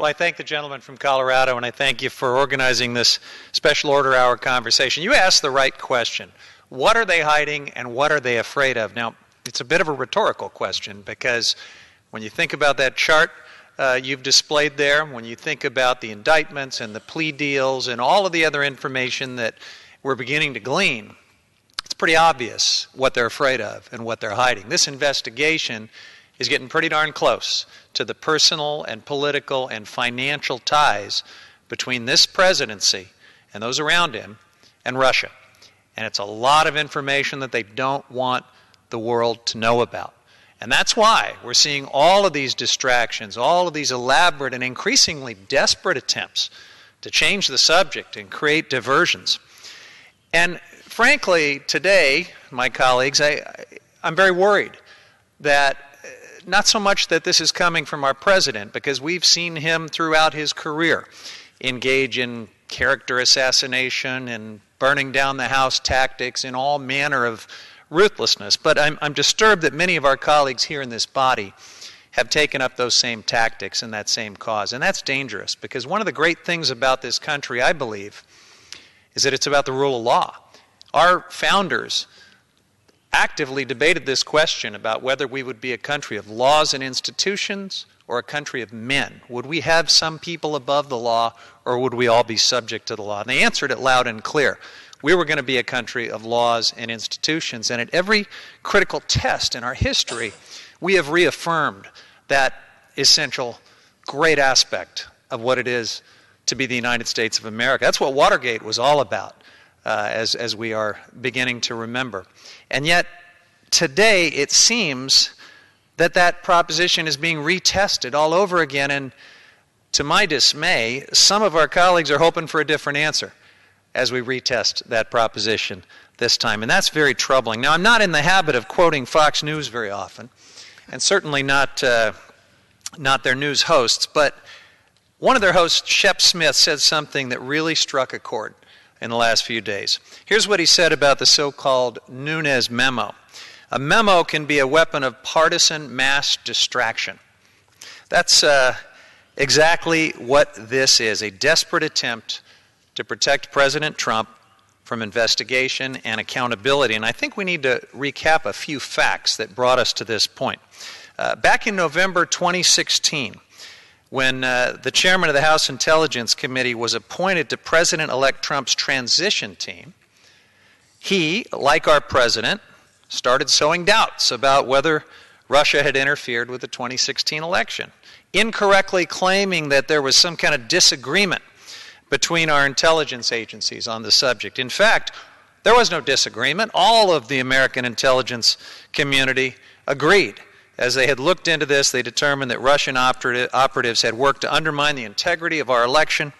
Well, I thank the gentleman from Colorado, and I thank you for organizing this special order hour conversation. You asked the right question. What are they hiding and what are they afraid of? Now, it's a bit of a rhetorical question because when you think about that chart you've displayed there, when you think about the indictments and the plea deals and all of the other information that we're beginning to glean, it's pretty obvious what they're afraid of and what they're hiding. This investigation is getting pretty darn close to the personal and political and financial ties between this presidency and those around him and Russia. And it's a lot of information that they don't want the world to know about. And that's why we're seeing all of these distractions, all of these elaborate and increasingly desperate attempts to change the subject and create diversions. And frankly, today, my colleagues, I'm very worried that not so much that this is coming from our president, because we've seen him throughout his career engage in character assassination and burning down the house tactics and all manner of ruthlessness. But I'm disturbed that many of our colleagues here in this body have taken up those same tactics and that same cause. And that's dangerous, because one of the great things about this country, I believe, is that it's about the rule of law. Our founders actively debated this question about whether we would be a country of laws and institutions or a country of men. Would we have some people above the law, or would we all be subject to the law? And they answered it loud and clear. We were going to be a country of laws and institutions. And at every critical test in our history, we have reaffirmed that essential, great aspect of what it is to be the United States of America. That's what Watergate was all about, as we are beginning to remember. And yet, today, it seems that that proposition is being retested all over again. And to my dismay, some of our colleagues are hoping for a different answer as we retest that proposition this time. And that's very troubling. Now, I'm not in the habit of quoting Fox News very often, and certainly not their news hosts, but one of their hosts, Shep Smith, said something that really struck a chord in the last few days. Here's what he said about the so-called Nunes memo. A memo can be a weapon of partisan mass distraction. That's exactly what this is, a desperate attempt to protect President Trump from investigation and accountability. And I think we need to recap a few facts that brought us to this point. Back in November 2016, when the chairman of the House Intelligence Committee was appointed to President-elect Trump's transition team, he, like our president, started sowing doubts about whether Russia had interfered with the 2016 election, incorrectly claiming that there was some kind of disagreement between our intelligence agencies on the subject. In fact, there was no disagreement. All of the American intelligence community agreed. As they had looked into this, they determined that Russian operatives had worked to undermine the integrity of our election.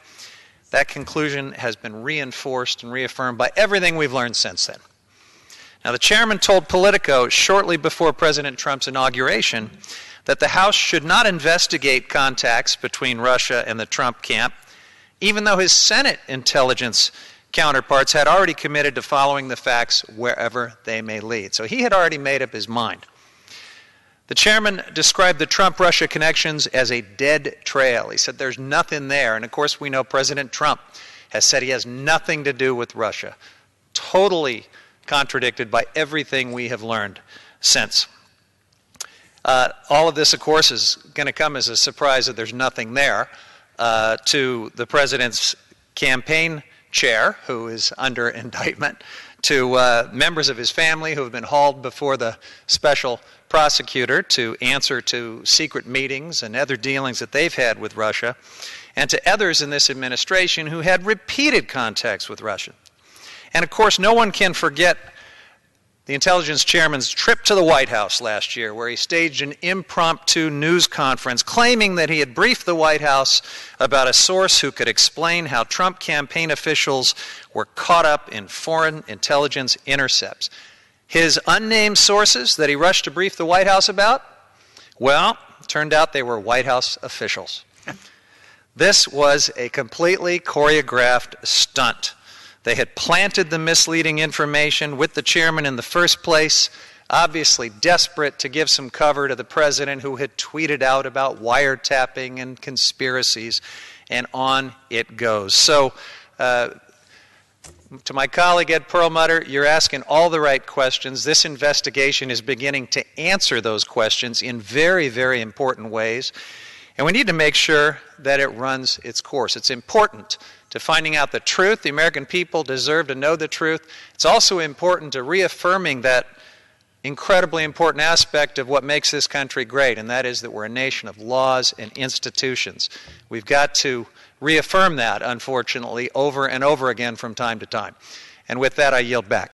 That conclusion has been reinforced and reaffirmed by everything we've learned since then. Now, the chairman told Politico shortly before President Trump's inauguration that the House should not investigate contacts between Russia and the Trump camp, even though his Senate intelligence counterparts had already committed to following the facts wherever they may lead. So he had already made up his mind. The chairman described the Trump-Russia connections as a dead trail. He said there's nothing there. And of course, we know President Trump has said he has nothing to do with Russia. Totally contradicted by everything we have learned since. All of this, of course, is going to come as a surprise that there's nothing there to the president's campaign chair, who is under indictment, to members of his family who have been hauled before the special prosecutor to answer to secret meetings and other dealings that they've had with Russia, and to others in this administration who had repeated contacts with Russia. And of course, no one can forget the intelligence chairman's trip to the White House last year, where he staged an impromptu news conference claiming that he had briefed the White House about a source who could explain how Trump campaign officials were caught up in foreign intelligence intercepts. His unnamed sources that he rushed to brief the White House about, well, it turned out they were White House officials. This was a completely choreographed stunt. They had planted the misleading information with the chairman in the first place, obviously desperate to give some cover to the president who had tweeted out about wiretapping and conspiracies, and on it goes. So, to my colleague Ed Perlmutter, you're asking all the right questions. This investigation is beginning to answer those questions in very, very important ways. And we need to make sure that it runs its course. It's important to finding out the truth. The American people deserve to know the truth. It's also important to reaffirming that incredibly important aspect of what makes this country great, and that is that we're a nation of laws and institutions. We've got to reaffirm that, unfortunately, over and over again from time to time. And with that, I yield back.